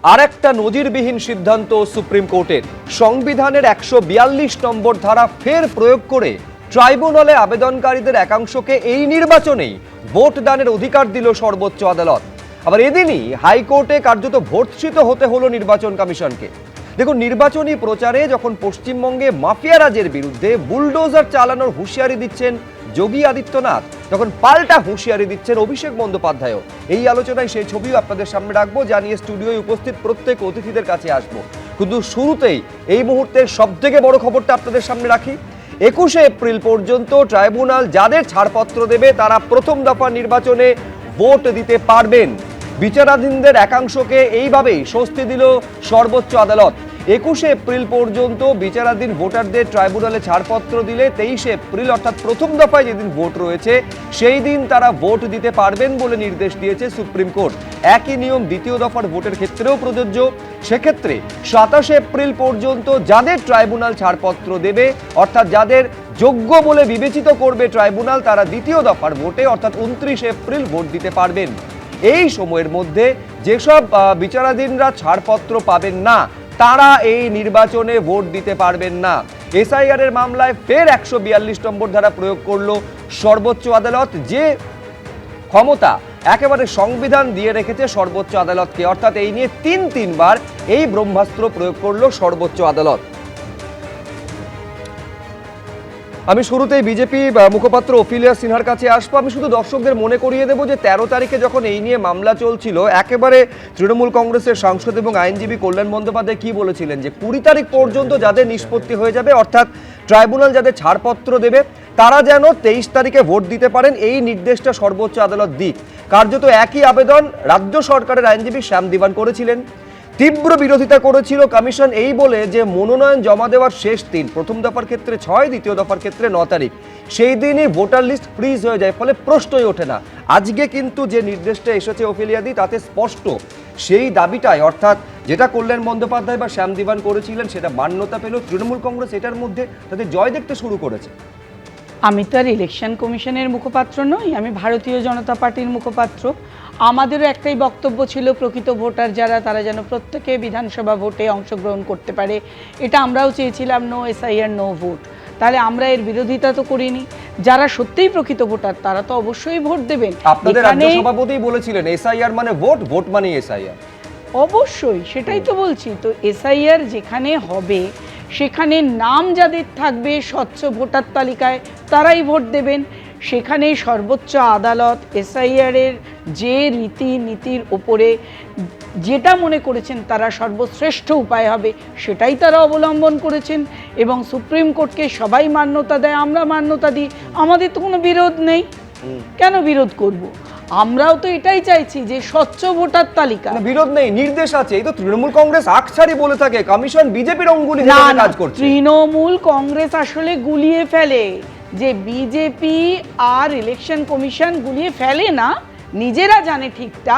আরেকটা নজিরবিহীন সিদ্ধান্ত সুপ্রিম কোর্টের। সংবিধানের 142 নম্বর ধারা ফের প্রয়োগ করে ট্রাইব্যুনালে আবেদনকারীদের একাংশকে এই নির্বাচনেই ভোট দানের অধিকার দিল সর্বোচ্চ আদালত। আবার এদিনই হাইকোর্টে কার্যত ভর্ৎসিত হতে হলো নির্বাচন কমিশনকে। দেখুন, নির্বাচনী প্রচারে যখন পশ্চিমবঙ্গে মাফিয়া রাজের বিরুদ্ধে বুলডোজার চালানোর হুঁশিয়ারি দিচ্ছেন যোগী আদিত্যনাথ, তখন পাল্টা হুঁশিয়ারি দিচ্ছেন অভিষেক বন্দ্যোপাধ্যায়ও। এই আলোচনায় সেই ছবিও আপনাদের সামনে রাখবো, জানিয়ে স্টুডিওয় উপস্থিত প্রত্যেক অতিথিদের কাছে আসবো। কিন্তু শুরুতেই এই মুহূর্তের সবথেকে বড় খবরটা আপনাদের সামনে রাখি। 21শে এপ্রিল পর্যন্ত ট্রাইব্যুনাল যাদের ছাড়পত্র দেবে তারা প্রথম দফা নির্বাচনে ভোট দিতে পারবেন। বিচারাধীনদের একাংশকে এইভাবেই স্বস্তি দিল সর্বোচ্চ আদালত। 21শে এপ্রিল পর্যন্ত বিচারাধীন ভোটারদের ট্রাইব্যুনালে ছাড়পত্র দিলে 23শে এপ্রিল অর্থাৎ প্রথম দফায় যেদিন ভোট রয়েছে সেই দিন তারা ভোট দিতে পারবেন বলে নির্দেশ দিয়েছে সুপ্রিম কোর্ট। একই নিয়ম দ্বিতীয় দফার ভোটের ক্ষেত্রেও প্রযোজ্য। সেক্ষেত্রে 27শে এপ্রিল পর্যন্ত যাদের ট্রাইব্যুনাল ছাড়পত্র দেবে অর্থাৎ যাদের যোগ্য বলে বিবেচিত করবে ট্রাইব্যুনাল, তারা দ্বিতীয় দফার ভোটে অর্থাৎ 29শে এপ্রিল ভোট দিতে পারবেন। এই সময়ের মধ্যে যেসব বিচারাধীনরা ছাড়পত্র পাবেন না তারা এই নির্বাচনে ভোট দিতে পারবেন না। এসআইআর এর মামলায় ফের 142 নম্বর ধারা প্রয়োগ করলো সর্বোচ্চ আদালত, যে ক্ষমতা একেবারে সংবিধান দিয়ে রেখেছে সর্বোচ্চ আদালতকে। অর্থাৎ এই নিয়ে তিনবার এই ব্রহ্মাস্ত্র প্রয়োগ করলো সর্বোচ্চ আদালত। আমি শুরুতেই বিজেপি মুখপাত্র অফিলিয়া সিনহার কাছে আসবো। আমি শুধু দর্শকদের মনে করিয়ে দেবো যে 13 তারিখে যখন এই নিয়ে মামলা চলছিল, একেবারে তৃণমূল কংগ্রেসের সাংসদ এবং আইনজীবী কল্যাণ বন্দ্যোপাধ্যায় কি বলেছিলেন যে 20 তারিখ পর্যন্ত যাদের নিষ্পত্তি হয়ে যাবে অর্থাৎ ট্রাইব্যুনাল যাদের ছাড়পত্র দেবে তারা যেন 23 তারিখে ভোট দিতে পারেন, এই নির্দেশটা সর্বোচ্চ আদালত দিক। কার্যত একই আবেদন রাজ্য সরকারের আইনজীবী শ্যাম দিবান করেছিলেন। তীব্র বিরোধিতা করেছিল কমিশন এই বলে যে মনোনয়ন জমা দেওয়ার শেষ দিন প্রথম দফার ক্ষেত্রে 6, দ্বিতীয় দফার ক্ষেত্রে 9 তারিখ, সেই দিনই ভোটার লিস্ট ফ্রিজ হয়ে যায়, ফলে প্রশ্নই ওঠে না। আজকে কিন্তু যে নির্দেশটা এসেছে অফিলিয়াদি তাতে স্পষ্ট সেই দাবিটাই, অর্থাৎ যেটা কল্যাণ বন্দ্যোপাধ্যায় বা শ্যাম দিবান করেছিলেন সেটা মান্যতা পেল। তৃণমূল কংগ্রেস এটার মধ্যে তাদের জয় দেখতে শুরু করেছে। আমি তো আর ইলেকশন কমিশনের মুখপাত্র নই, আমি ভারতীয় জনতা পার্টির মুখপাত্র। আমাদেরও একটাই বক্তব্য ছিল, প্রকৃত ভোটার যারা তারা যেন প্রত্যেকে বিধানসভা ভোটে অংশগ্রহণ করতে পারে। এটা আমরাও চেয়েছিলাম, নো এসআইআর নো ভোট। তাহলে আমরা এর বিরোধিতা তো করিনি। যারা সত্যিই প্রকৃত ভোটার তারা তো অবশ্যই ভোট দেবেন। আপনাদের রাজ্য সভাপতি বলেছিলেন এসআইআর মানে ভোট, ভোট মানে এসআইআর। অবশ্যই, সেটাই তো বলছি। তো এসআইআর যেখানে হবে সেখানে নাম যাদের থাকবে স্বচ্ছ ভোটার তালিকায় তারাই ভোট দেবেন। সেখানে সর্বোচ্চ আদালত এসআইআরের যে রীতিনীতির ওপরে যেটা মনে করেছেন তারা সর্বশ্রেষ্ঠ উপায় হবে সেটাই তারা অবলম্বন করেছেন এবং সুপ্রিম কোর্টকে সবাই মান্যতা দেয়, আমরা মান্যতা দিই। আমাদের তো কোনো বিরোধ নেই, কেন বিরোধ করব? আমরাও তো এটাই চাইছি যে স্বচ্ছ ভোটার তালিকা। বিরোধ নেই, নির্দেশ আছে। এই তো তৃণমূল কংগ্রেস আকছাড়ি বলে থাকে কমিশন বিজেপির অঙ্গুলি ধরে কাজ করছে। তৃণমূল কংগ্রেস আসলে গুলিয়ে ফেলে, যে বিজেপি আর ইলেকশন কমিশন গুলিয়ে ফেলে না, নিজেরা জানে ঠিকটা,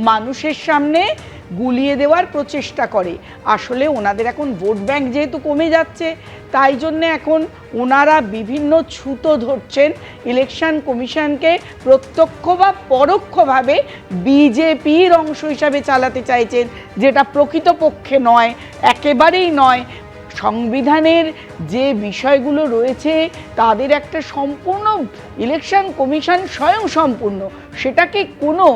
মানুষের সামনে গুলিয়ে দেওয়ার প্রচেষ্টা করে। আসলে ওনাদের এখন ভোট ব্যাংক যেহেতু কমে যাচ্ছে তাই জন্য এখন ওনারা বিভিন্ন ছুতো ধরছেন ইলেকশন কমিশনকে প্রত্যক্ষ বা পরোক্ষভাবে বিজেপির অংশ হিসাবে চালাতে চাইছেন, যেটা প্রকৃতপক্ষে নয়, একেবারেই নয়। সংবিধানের যে বিষয়গুলো রয়েছে তাদের একটা সম্পূর্ণ ইলেকশন কমিশন স্বয়ং সম্পূর্ণ, সেটাকে কোনো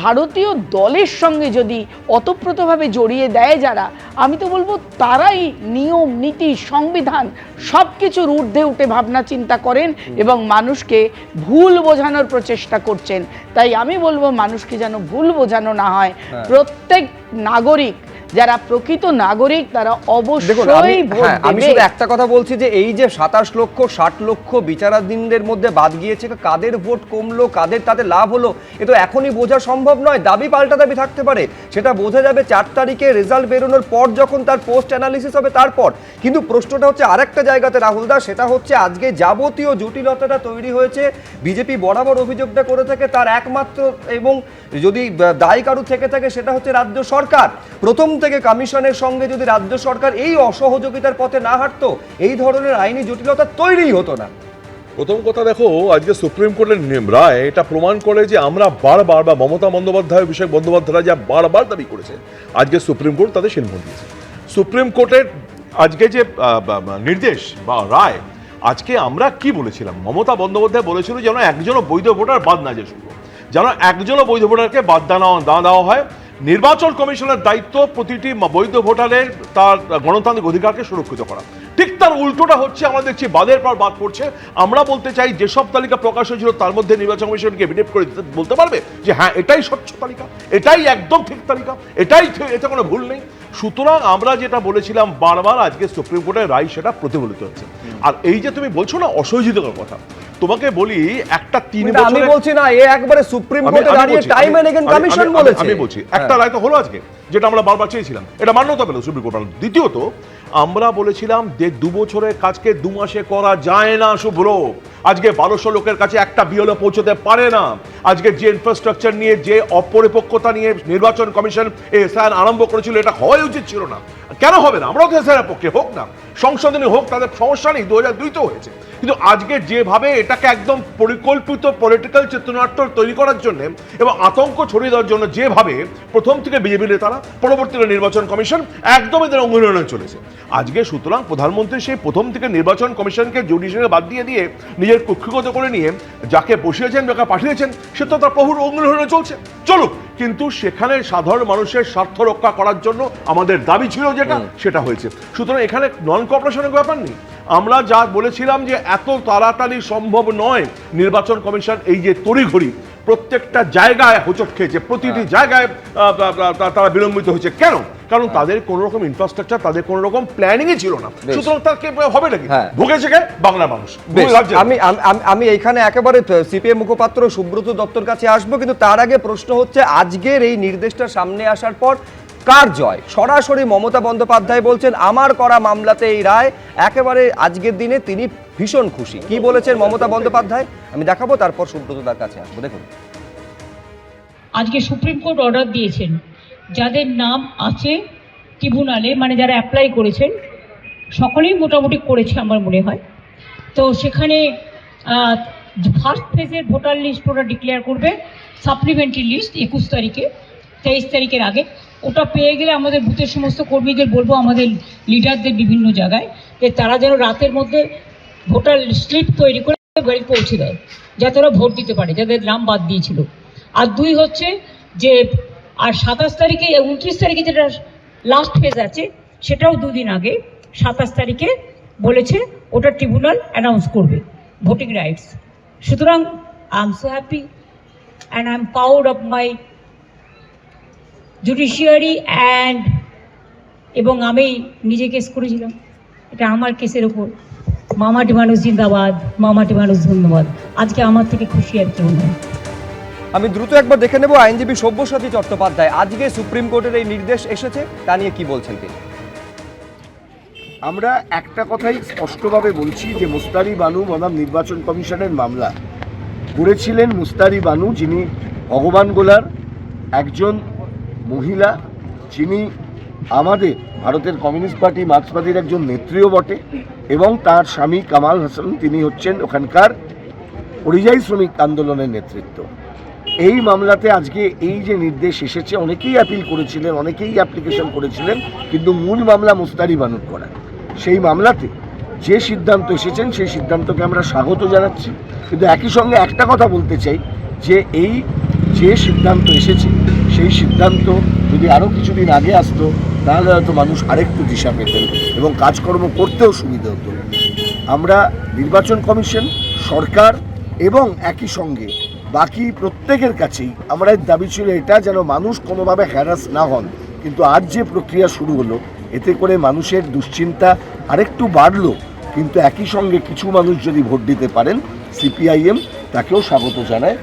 ভারতীয় দলের সঙ্গে যদি অতপ্রতভাবে জড়িয়ে দেয় যারা, আমি তো বলবো তারাই নিয়ম নীতি সংবিধান সব কিছুর ঊর্ধ্বে উঠে ভাবনা চিন্তা করেন এবং মানুষকে ভুল বোঝানোর প্রচেষ্টা করছেন। তাই আমি বলবো মানুষকে যেন ভুল বোঝানো না হয়। প্রত্যেক নাগরিক যারা প্রকৃত নাগরিক তারা অবশ্যই ভোট দেবে। আমি শুধু একটা কথা বলছি যে এই যে 27 লক্ষ 60 লক্ষ বিচারাধীনদের মধ্যে বাদ গিয়েছে, কাদের ভোট কমলো, কাদের তাতে লাভ হলো, এ তো এখনই বোঝা সম্ভব নয়। দাবি পাল্টা দাবি থাকতে পারে, সেটা বোঝা যাবে 4 তারিখে রেজাল্ট বেরোনোর পর, যখন তার পোস্ট অ্যানালিসিস হবে তারপর। কিন্তু প্রশ্নটা হচ্ছে আরেকটা জায়গাতে রাহুল দা, সেটা হচ্ছে আজকে যাবতীয় জটিলতাটা তৈরি হয়েছে। বিজেপি বরাবর অভিযোগটা করে থাকে তার একমাত্র এবং যদি দায়ী কারু থেকে থাকে সেটা হচ্ছে রাজ্য সরকার। প্রথম থেকে কমিশনের সঙ্গে যদি রাজ্য সরকার এই অসহযোগিতার পথে না হাঁটতো এই ধরনের আইনি জটিলতা তৈরি হতো না। প্রথম কথা দেখো, আজকে সুপ্রিম কোর্টের রায় এটা প্রমাণ করে যে আমরা বারবার, বা মমতা বন্দ্যোপাধ্যায়, অভিষেক বন্দ্যোপাধ্যায় যা বারবার দাবি করেছে, আজকে সুপ্রিম কোর্ট তাদের সিলমোহর দিয়েছে। সুপ্রিম কোর্টের আজকে যে নির্দেশ বা রায়, আজকে আমরা কি বলেছিলাম, মমতা বন্দ্যোপাধ্যায় বলেছিল যেন একজনও বৈধ ভোটার বাদ না যায়, শুধু যেন একজনও বৈধ ভোটারকে বাদ না দেওয়া হয়। নির্বাচন কমিশনের দায়িত্ব প্রতিটি বৈধ ভোটারের তার গণতান্ত্রিক অধিকারকে সুরক্ষিত করা। ঠিক তার উল্টোটা হচ্ছে, আমরা দেখছি বাদের পর বাদ পড়ছে। আমরা বলতে চাই, যেসব তালিকা প্রকাশ হয়েছিল তার মধ্যে নির্বাচন কমিশনকে এফিডেভিট করে বলতে পারবে যে হ্যাঁ এটাই স্বচ্ছ তালিকা, এটাই একদম ঠিক তালিকা, এতে কোনো ভুল নেই। সুতরাং আমরা যেটা বলেছিলাম বারবার, আজকে সুপ্রিম কোর্টের রায় সেটা প্রতিফলিত হচ্ছে। আর এই যে তুমি বলছো না অসহযোগিতার কথা, তোমাকে বলি একটা 3 বছর, আমি বলছি না, এ একবারে সুপ্রিম কোর্টে দাঁড়িয়ে টাইম এন্ড এগেইন কমিশন বলেছে। আমি বলছি একটা রায় তো হলো আজকে, যেটা আমরা বারবার চেয়েছিলাম, এটা মান্যতা পেল সুপ্রিম কোর্ট। দ্বিতীয়ত, আমরা বলেছিলাম যে 2 বছরের কাজকে 2 মাসে করা যায় না শুভ্র। আজকে 1200 লোকের কাছে একটা বিএলও পৌঁছতে পারে না। আজকে যে ইনফ্রাস্ট্রাকচার নিয়ে, যে অপরিপক্কতা নিয়ে নির্বাচন কমিশন এসআইআর আরম্ভ করেছিল, এটা হওয়াই উচিত ছিল না। কেন হবে না? আমরাও তো এসআইআর পক্ষে, হোক না, সংশোধনী হোক, তাদের সমস্যা নেই, 2002 তো হয়েছে। কিন্তু আজকে যেভাবে এটাকে একদম পরিকল্পিত পলিটিক্যাল চিত্রনাট্য তৈরি করার জন্য এবং আতঙ্ক ছড়িয়ে দেওয়ার জন্য যেভাবে প্রথম থেকে বিজেপি নেতারা, পরবর্তীতে নির্বাচন কমিশন একদম এদের অঙ্গীকার চলেছে আজকে। সুতরাং প্রধানমন্ত্রী সেই প্রথম থেকে নির্বাচন কমিশনকে জুডিশিয়ারি বাদ দিয়ে নিজের কক্ষিগত করে নিয়ে যাকে বসিয়েছেন, যাকে পাঠিয়েছেন, সে তো তার প্রভুর অঙ্গীকার চলছে, চলুক। কিন্তু সেখানে সাধারণ মানুষের স্বার্থ রক্ষা করার জন্য আমাদের দাবি ছিল যেটা, সেটা হয়েছে। সুতরাং এখানে নন কোঅপারেশনের ব্যাপার নেই। আমরা যা বলেছিলাম যে এত তাড়াতাড়ি সম্ভব নয়, নির্বাচন কমিশন এই যে তড়িঘড়ি প্রত্যেকটা জায়গায় হোঁচট খেয়েছে, প্রতিটি জায়গায় তারা বিলম্বিত হয়েছে। কেন? কারণ তাদের কোন রকম ইনফ্রাস্ট্রাকচার, তাদের কোন রকম প্ল্যানিংই ছিল না। সুতরাং তার কে হবে নাকি? ভুগেছে কে? বাংলা মানুষ। আমি এইখানে একেবারে সিপিএম মুখপাত্র সুব্রত দত্তর কাছে আসবো, কিন্তু তার আগে প্রশ্ন হচ্ছে, আজকের এই নির্দেশটা সামনে আসার পর কার জয়? সরাসরি মমতা বন্দ্যোপাধ্যায় বলছেন আমার করা মামলাতে এই রায়, একেবারে আজকের দিনে তিনি ভীষণ খুশি। কি বলেছেন মমতা বন্দ্যোপাধ্যায় আমি দেখাবো, তারপর সুব্রতদার কাছে আসবো। দেখুন, আজকে সুপ্রিম কোর্ট অর্ডার দিয়েছেন যাদের নাম আছে ট্রিব্যুনালে, মানে যারা অ্যাপ্লাই করেছেন সকলেই মোটামুটি করেছে আমার মনে হয়। তো সেখানে ফার্স্ট ফেজের ভোটার লিস্ট ওরা ডিক্লেয়ার করবে, সাপ্লিমেন্টারি লিস্ট 21 তারিখে, 23 তারিখের আগে। ওটা পেয়ে গেলে আমাদের বুথের সমস্ত কর্মীদের বলবো, আমাদের লিডারদের বিভিন্ন জায়গায়, যে তারা যেন রাতের মধ্যে ভোটার স্লিপ তৈরি করে বাড়ি পৌঁছে দেয়, যাতে ওরা ভোট দিতে পারে যাদের নাম বাদ দিয়েছিল। আর 2 হচ্ছে যে, আর 27 তারিখে, 29 তারিখে যেটা লাস্ট ফেজ আছে, সেটাও 2 দিন আগে 27 তারিখে বলেছে ওটা ট্রিব্যুনাল অ্যানাউন্স করবে ভোটিং রাইটস। সুতরাং I am so happy and I am proud of my judiciary এবং আমি নিজে কেস করেছিলাম, এটা আমার কেসের ওপর। মামাটি মানুষ জিন্দাবাদ, মামাটি মানুষ ধন্যবাদ। আজকে আমার থেকে খুশি আর কেউ নয়। আমি দ্রুত একবার দেখে নেব আইনজীবী সব্যসাচী চট্টোপাধ্যায়, আজকে সুপ্রিম কোর্টের এই নির্দেশ এসেছে, তা নিয়ে কি বলছেন তিনি? আমরা একটা কথাই স্পষ্টভাবে বলছি যে মুস্তারি বানু বনাম নির্বাচন কমিশনের মামলা করেছিলেন মুস্তারি বানু, যিনি ভগবান গোলার একজন মহিলা, যিনি আমাদের ভারতের কমিউনিস্ট পার্টি মার্ক্সবাদীর একজন নেত্রীও বটে, এবং তার স্বামী কামাল হাসান, তিনি হচ্ছেন ওখানকার পরিযায়ী শ্রমিক আন্দোলনের নেতৃত্ব। এই মামলাতে আজকে এই যে নির্দেশ এসেছে, অনেকেই অ্যাপিল করেছিলেন, অনেকেই অ্যাপ্লিকেশন করেছিলেন, কিন্তু মূল মামলা মুস্তারি বানুর করা। সেই মামলাতে যে সিদ্ধান্ত এসেছেন সেই সিদ্ধান্তকে আমরা স্বাগত জানাচ্ছি, কিন্তু একই সঙ্গে একটা কথা বলতে চাই যে এই যে সিদ্ধান্ত এসেছে সেই সিদ্ধান্ত যদি আরও কিছুদিন আগে আসতো, তাহলে হয়তো মানুষ আরেকটু দিশা পেতেন এবং কাজকর্ম করতেও সুবিধা হতো। আমরা নির্বাচন কমিশন, সরকার এবং একই সঙ্গে বাকি প্রত্যেকের কাছেই আমরা দাবি ছিল এটা, যেন মানুষ কোনোভাবে হ্যারাস না হন। কিন্তু আজ যে প্রক্রিয়া শুরু হলো, এতে করে মানুষের দুশ্চিন্তা আরেকটু বাড়লো, কিন্তু একই সঙ্গে কিছু মানুষ যদি ভোট দিতে পারেন, সিপিআইএম তাকেও স্বাগত জানায়।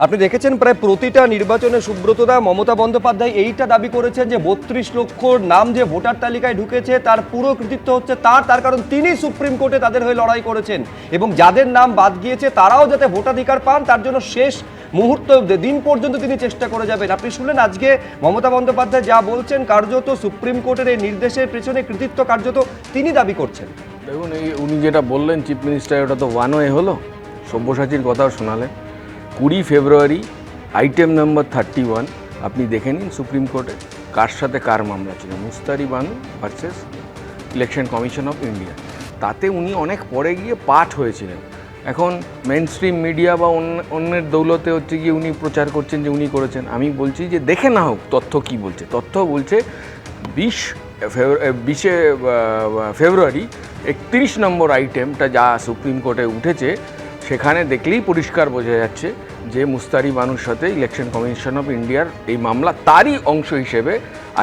আপনি দেখেছেন প্রায় প্রতিটা নির্বাচনে সুব্রতদা, মমতা বন্দ্যোপাধ্যায় এইটা দাবি করেছেন যে 32 লক্ষ নাম যে ভোটার তালিকায় ঢুকেছে তার পুরো কৃতিত্ব হচ্ছে তার কারণ তিনি সুপ্রিম কোর্টে তাদের হয়ে লড়াই করেছেন, এবং যাদের নাম বাদ গিয়েছে তারাও যাতে ভোটাধিকার পান তার জন্য শেষ মুহূর্ত দিন পর্যন্ত তিনি চেষ্টা করে যাবেন। আপনি শুনলেন আজকে মমতা বন্দ্যোপাধ্যায় যা বলছেন, কার্যত সুপ্রিম কোর্টের এই নির্দেশের পেছনে কৃতিত্ব কার্যত তিনি দাবি করছেন। দেখুন এই উনি যেটা বললেন চিফ মিনিস্টার, ওটা তো ওয়ান ওয়ে হলো, সব্যসাচীর কথাও শোনালেন। 20 ফেব্রুয়ারি আইটেম নাম্বার 31 আপনি দেখে নিন সুপ্রিম কোর্টে কার সাথে কার মামলা ছিল, Mustari Banu versus election commission of India. তাতে উনি অনেক পরে গিয়ে পাঠ হয়েছিলেন। এখন মেন স্ট্রিম মিডিয়া বা অন্যের দৌলতে হচ্ছে গিয়ে উনি প্রচার করছেন যে উনি করেছেন। আমি বলছি যে দেখে না হোক তথ্য কি বলছে। তথ্য বলছে 20 ফেব্রুয়ারি 31 নম্বর আইটেমটা যা সুপ্রিম কোর্টে উঠেছে, সেখানে দেখলেই পরিষ্কার বোঝা যাচ্ছে যে মুস্তারি বানুর সাথে ইলেকশন কমিশন অফ ইন্ডিয়ার এই মামলা তারই অংশ হিসেবে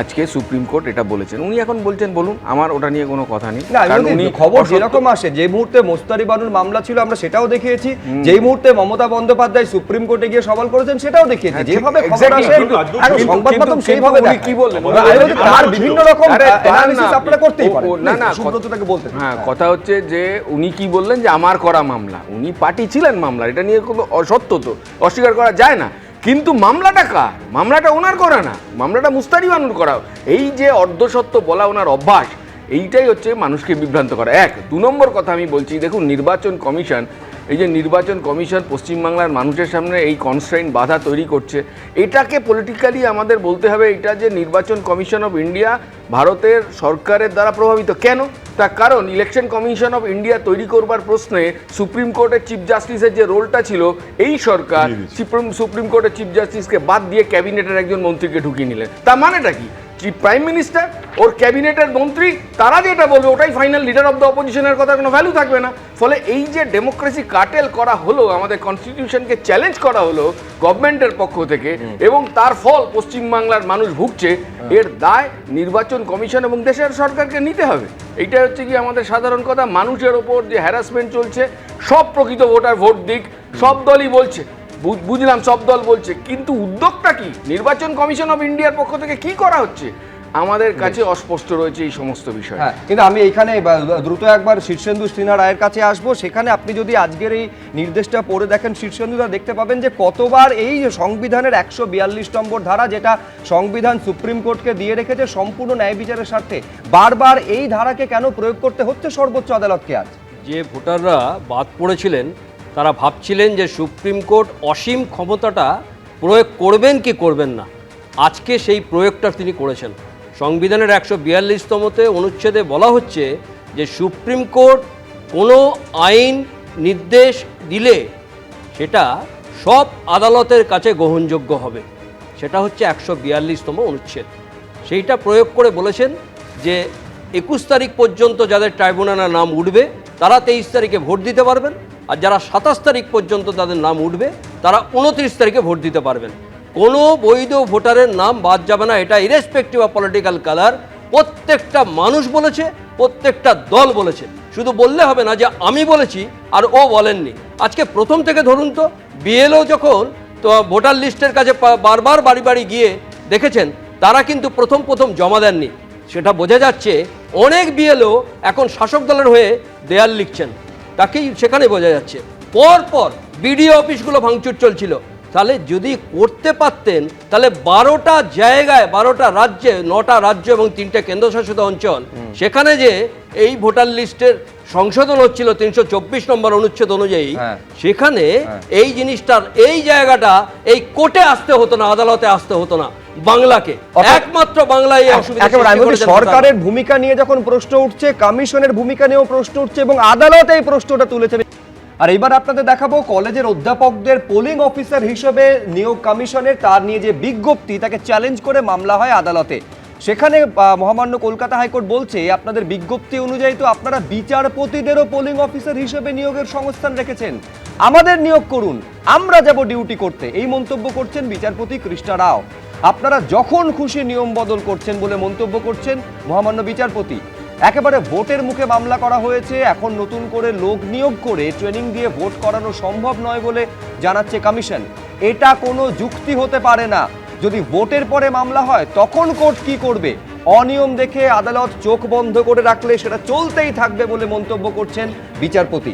আজকে সুপ্রিম কোর্ট এটা বলেছেন। উনি এখন বলছেন বলুন, আমার ওটা নিয়ে কোনো কথা নেই। না, উনি খবর যেরকম আসে, যে মুহূর্তে মোস্তারি বানুর মামলা ছিল আমরা সেটাও দেখিয়েছি, যেই মুহূর্তে মমতা বন্দ্যোপাধ্যায় সুপ্রিম কোর্টে গিয়ে সওয়াল করেছেন সেটাও দেখিয়েছি। যেভাবে খবর আসে সংবাদ মাধ্যম সেইভাবে উনি কি বললেন, আর বিভিন্ন রকম অ্যানালিসিস আপনারা করতেই পারেন। না না, সুব্রতটাকে বলতে হ্যাঁ, কথা হচ্ছে যে উনি কি বললেন যে আমার করা মামলা, উনি পার্টি ছিলেন মামলা, এটা নিয়ে কোনো অসত্য তো অস্বীকার করা যায় না। কিন্তু মামলাটা কার? মামলাটা ওনার করা না, মামলাটা মুস্তারি বানুর করা। এই যে অর্ধসত্য বলা ওনার অভ্যাস, এইটাই হচ্ছে মানুষকে বিভ্রান্ত করা। 2 নম্বর কথা আমি বলছি, দেখুন নির্বাচন কমিশন, এই যে নির্বাচন কমিশন পশ্চিমবাংলার মানুষের সামনে এই কনস্ট্রেইন্ট বাধা তৈরি করছে, এটাকে পলিটিক্যালি আমাদের বলতে হবে এটা যে নির্বাচন কমিশন অফ ইন্ডিয়া ভারতের সরকারের দ্বারা প্রভাবিত। কেন? তার কারণ ইলেকশন কমিশন অফ ইন্ডিয়া তৈরি করবার প্রশ্নে সুপ্রিম কোর্টের চিফ জাস্টিসের যে রোলটা ছিল, এই সরকার সুপ্রিম কোর্টের চিফ জাস্টিসকে বাদ দিয়ে ক্যাবিনেটের একজন মন্ত্রীকে ঢুকিয়ে নিলেন। তার মানেটা কি? চিফ প্রাইম মিনিস্টার ওর ক্যাবিনেটের মন্ত্রী তারা যেটা বলবে ওটাই ফাইনাল, লিডার অফ দ্য অপোজিশনের কথা কোনো ভ্যালু থাকবে না। ফলে এই যে ডেমোক্রেসি কাটেল করা হলো, আমাদের কনস্টিটিউশনকে চ্যালেঞ্জ করা হলো গভর্নমেন্টের পক্ষ থেকে, এবং তার ফল পশ্চিমবাংলার মানুষ ভুগছে, এর দায় নির্বাচন কমিশন এবং দেশের সরকারকে নিতে হবে। এইটা হচ্ছে কি আমাদের সাধারণ কথা। মানুষের ওপর যে হ্যারাসমেন্ট চলছে, সব প্রকৃত ভোটার ভোট দিক, সব দলই বলছে, বুঝলাম সব দল বলছে, কিন্তু উদ্যোগটা কি? নির্বাচন কমিশন অফ ইন্ডিয়ার পক্ষ থেকে কি করা হচ্ছে আমাদের কাছে অস্পষ্ট রয়েছে এই সমস্ত বিষয়। হ্যাঁ, কিন্তু আমি এইখানে দ্রুত একবার শীর্ষেন্দু সিনহা রায়ের কাছে আসবো। সেখানে আপনি যদি আজকের এই নির্দেশটা পড়ে দেখেন শীর্ষেন্দুদা, দেখতে পাবেন যে কতবার এই সংবিধানের 142 নম্বর ধারা, যেটা সংবিধান সুপ্রিম কোর্টকে দিয়ে রেখেছে সম্পূর্ণ ন্যায় বিচারের স্বার্থে, বারবার এই ধারাকে কেন প্রয়োগ করতে হচ্ছে সর্বোচ্চ আদালতকে আজ? যে ভোটাররা বাদ পড়েছিলেন তারা ভাবছিলেন যে সুপ্রিম কোর্ট অসীম ক্ষমতাটা প্রয়োগ করবেন কি করবেন না, আজকে সেই প্রয়োগটা তিনি করেছেন। সংবিধানের 142তমতে অনুচ্ছেদে বলা হচ্ছে যে সুপ্রিম কোর্ট কোনো আইন নির্দেশ দিলে সেটা সব আদালতের কাছে গ্রহণযোগ্য হবে। সেটা হচ্ছে 142তম অনুচ্ছেদ। সেইটা প্রয়োগ করে বলেছেন যে 21 তারিখ পর্যন্ত যাদের ট্রাইব্যুনালের নাম উঠবে তারা 23 তারিখে ভোট দিতে পারবেন, আর যারা 27 তারিখ পর্যন্ত তাদের নাম উঠবে তারা 29 তারিখে ভোট দিতে পারবেন। কোনো বৈধ ভোটারের নাম বাদ যাবে না, এটা ইরেসপেক্টিভ অফ পলিটিক্যাল কালার। প্রত্যেকটা মানুষ বলেছে, প্রত্যেকটা দল বলেছে। শুধু বললে হবে না যে আমি বলেছি আর ও বলেননি। আজকে প্রথম থেকে ধরুন তো, বিএলও যখন তো ভোটার লিস্টের কাছে বারবার বাড়ি বাড়ি গিয়ে দেখেছেন, তারা কিন্তু প্রথম জমা দেননি। সেটা বোঝা যাচ্ছে অনেক বিএলও এখন শাসক দলের হয়ে দেয়াল লিখছেন, তাকেই সেখানে বোঝা যাচ্ছে। পর বিডিও অফিসগুলো ভাঙচুর চলছিল। তাহলে যদি করতে পারতেন তাহলে 12টা জায়গায় 12টা রাজ্যে 9টা রাজ্য এবং 3টে কেন্দ্রশাসিত অঞ্চল, সেখানে যে এই ভোটার লিস্টের সংশোধন হচ্ছিল 324 নম্বর অনুচ্ছেদ অনুযায়ী, সেখানে এই জিনিসটার এই জায়গাটা এই কোর্টে আসতে হতো না, আদালতে আসতে হতো না, বাংলাকে একমাত্র বাংলায় এই অসুবিধা। সরকারের ভূমিকা নিয়ে যখন প্রশ্ন উঠছে, কমিশনের ভূমিকা নিয়েও প্রশ্ন উঠছে এবং আদালত এই প্রশ্নটা তুলেছে। আর এবার আপনাদের দেখাবো কলেজের অধ্যাপকদের পোলিং অফিসার হিসেবে নিয়োগ কমিশনের, তার নিয়ে যে বিজ্ঞপ্তি, তাকে চ্যালেঞ্জ করে মামলা হয় আদালতে। সেখানে মহামান্য কলকাতা হাইকোর্ট বলছে আপনাদের বিজ্ঞপ্তি অনুযায়ী তো আপনারা বিচারপতিদেরও পোলিং অফিসার হিসেবে নিয়োগের সংস্থান রেখেছেন, আমাদের নিয়োগ করুন, আমরা যাব ডিউটি করতে। এই মন্তব্য করছেন বিচারপতি কৃষ্ণা রাও। আপনারা যখন খুশি নিয়ম বদল করছেন বলে মন্তব্য করছেন মহামান্য বিচারপতি। একেবারে ভোটের মুখে মামলা করা হয়েছে, এখন নতুন করে লোক নিয়োগ করে ট্রেনিং দিয়ে ভোট করানো সম্ভব নয় বলে জানাচ্ছে কমিশন। এটা কোনো যুক্তি হতে পারে না। যদি ভোটের পরে মামলা হয় তখন কোর্ট কি করবে? অনিয়ম দেখে আদালত চোখ বন্ধ করে রাখলে সেটা চলতেই থাকবে বলে মন্তব্য করছেন বিচারপতি।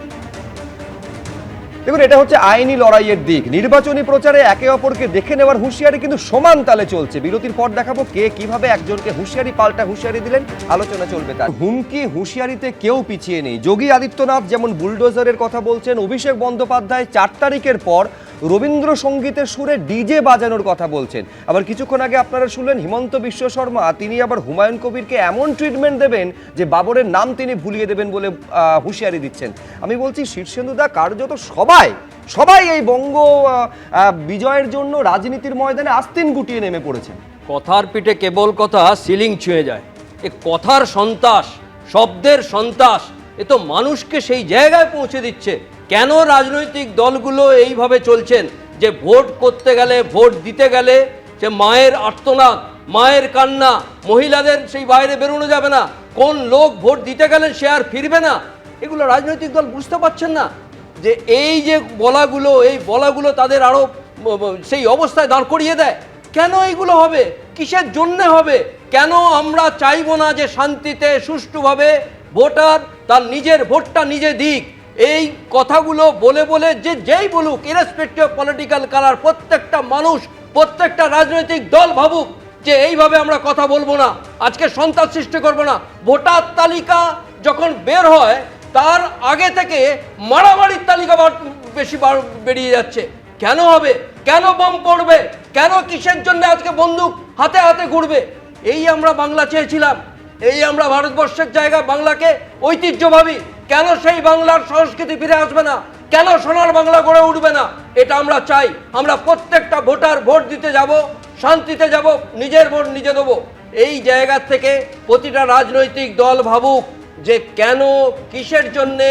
দেখুন, এটা হচ্ছে আইনি লড়াইয়ের দিক। নির্বাচনী প্রচারে একে অপরকে দেখে নেওয়ার হুঁশিয়ারি কিন্তু সমান তালে চলছে। বিরতির পর দেখাবো কে কিভাবে একজনকে হুঁশিয়ারি পাল্টা হুঁশিয়ারি দিলেন, আলোচনা চলবে তার। হুমকি হুঁশিয়ারিতে কেউ পিছিয়ে নেই। যোগী আদিত্যনাথ যেমন বুলডোজারের কথা বলছেন, অভিষেক বন্দ্যোপাধ্যায় 4 তারিখের পর রবীন্দ্রসঙ্গীতের সুরে ডিজে বাজানোর কথা বলছেন। আবার কিছুক্ষণ আগে আপনারা শুনলেন হিমন্ত বিশ্ব শর্মা, তিনি আবার হুমায়ুন কবিরকে এমন ট্রিটমেন্ট দেবেন যে বাবরের নাম তিনি ভুলিয়ে দেবেন বলে হুঁশিয়ারি দিচ্ছেন। আমি বলছি শীর্ষেন্দুদা, কার্যত সবাই এই বঙ্গ বিজয়ের জন্য রাজনীতির ময়দানে আস্তিন গুটিয়ে নেমে পড়েছেন। কথার পিঠে কেবল কথা সিলিং ছুঁয়ে যায়। এ কথার সন্ত্রাস, শব্দের সন্ত্রাস, এ তো মানুষকে সেই জায়গায় পৌঁছে দিচ্ছে। কেন রাজনৈতিক দলগুলো এইভাবে চলছেন যে ভোট করতে গেলে, ভোট দিতে গেলে সে মায়ের আর্তনাদ, মায়ের কান্না, মহিলাদের সেই বাইরে বেরোনো যাবে না, কোন লোক ভোট দিতে গেলেন সে আর ফিরবে না, এগুলো রাজনৈতিক দল বুঝতে পারছেন না যে এই যে বলাগুলো তাদের আরো সেই অবস্থায় দাঁড় করিয়ে দেয়। কেন এইগুলো হবে? কিসের জন্য হবে? কেন আমরা চাইবো না যে শান্তিতে সুষ্ঠুভাবে ভোটার তার নিজের ভোটটা নিজে দিক? এই কথাগুলো বলে যেই বলুক, ইরেসপেক্টিভ অফ পলিটিক্যাল কালার, প্রত্যেকটা মানুষ, প্রত্যেকটা রাজনৈতিক দল ভাবুক যে এইভাবে আমরা কথা বলবো না, আজকে সন্ত্রাস সৃষ্টি করবো না। ভোটার তালিকা যখন বের হয় তার আগে থেকে মারামারির তালিকা বেশি বেরিয়ে যাচ্ছে। কেন হবে? কেন বম পড়বে? কেন কিসের জন্য আজকে বন্দুক হাতে হাতে ঘুরবে? এই আমরা বাংলা চেয়েছিলাম, এই আমরা ভারতবর্ষের জায়গা বাংলাকে ঐতিহ্য ভাবি। কেন সেই বাংলার সংস্কৃতি ফিরে আসবে না? কেন সোনার বাংলা গড়ে উঠবে না? এটা আমরা চাই। আমরা প্রত্যেকটা ভোটার ভোট দিতে যাব, শান্তিতে যাব, নিজের ভোট নিজে দেবো। এই জায়গা থেকে প্রতিটা রাজনৈতিক দল ভাবুক যে কেন, কিসের জন্যে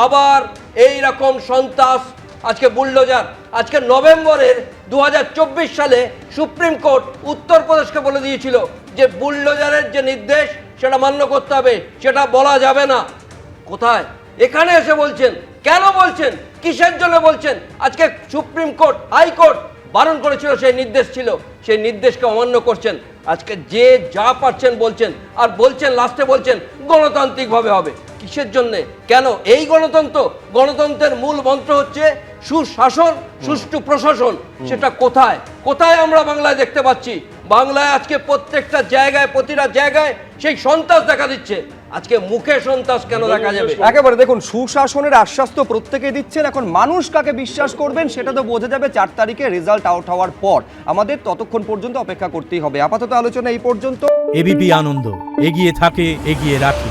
আবার এই রকম সন্ত্রাস। আজকে বুলডোজার, আজকে নভেম্বরের 2024 সালে সুপ্রিম কোর্ট উত্তরপ্রদেশকে বলে দিয়েছিল যে বুলডোজারের যে নির্দেশ সেটা মান্য করতে হবে, সেটা বলা যাবে না। কোথায়? এখানে এসে বলছেন। কেন বলছেন? কিসের জন্য বলছেন? আজকে সুপ্রিম কোর্ট, হাইকোর্ট বারণ করেছিল, সেই নির্দেশ ছিল, সেই নির্দেশকে অমান্য করছেন। আজকে যে যা পারছেন বলছেন, আর বলছেন লাস্টে বলছেন গণতান্ত্রিকভাবে হবে। কিসের জন্যে? কেন এই গণতন্ত্র? গণতন্ত্রের মূল মন্ত্র হচ্ছে সুশাসন, সুষ্ঠু প্রশাসন। সেটা কোথায় কোথায় আমরা বাংলায় দেখতে পাচ্ছি? বাংলায় আজকে প্রত্যেকটা জায়গায়, প্রতিটা জায়গায় সেই সন্ত্রাস দেখা দিচ্ছে। আজকে মুখে সন্ত্রাস কেন দেখা যাবে? একেবারে দেখুন, সুশাসনের আশ্বাস তো প্রত্যেকে দিচ্ছেন, এখন মানুষ কাকে বিশ্বাস করবেন সেটা তো বোঝা যাবে 4 তারিখে রেজাল্ট আউট হওয়ার পর। আমাদের ততক্ষণ পর্যন্ত অপেক্ষা করতেই হবে। আপাতত আলোচনা এই পর্যন্ত। এবিপি আনন্দ, এগিয়ে থাকে, এগিয়ে রাখে।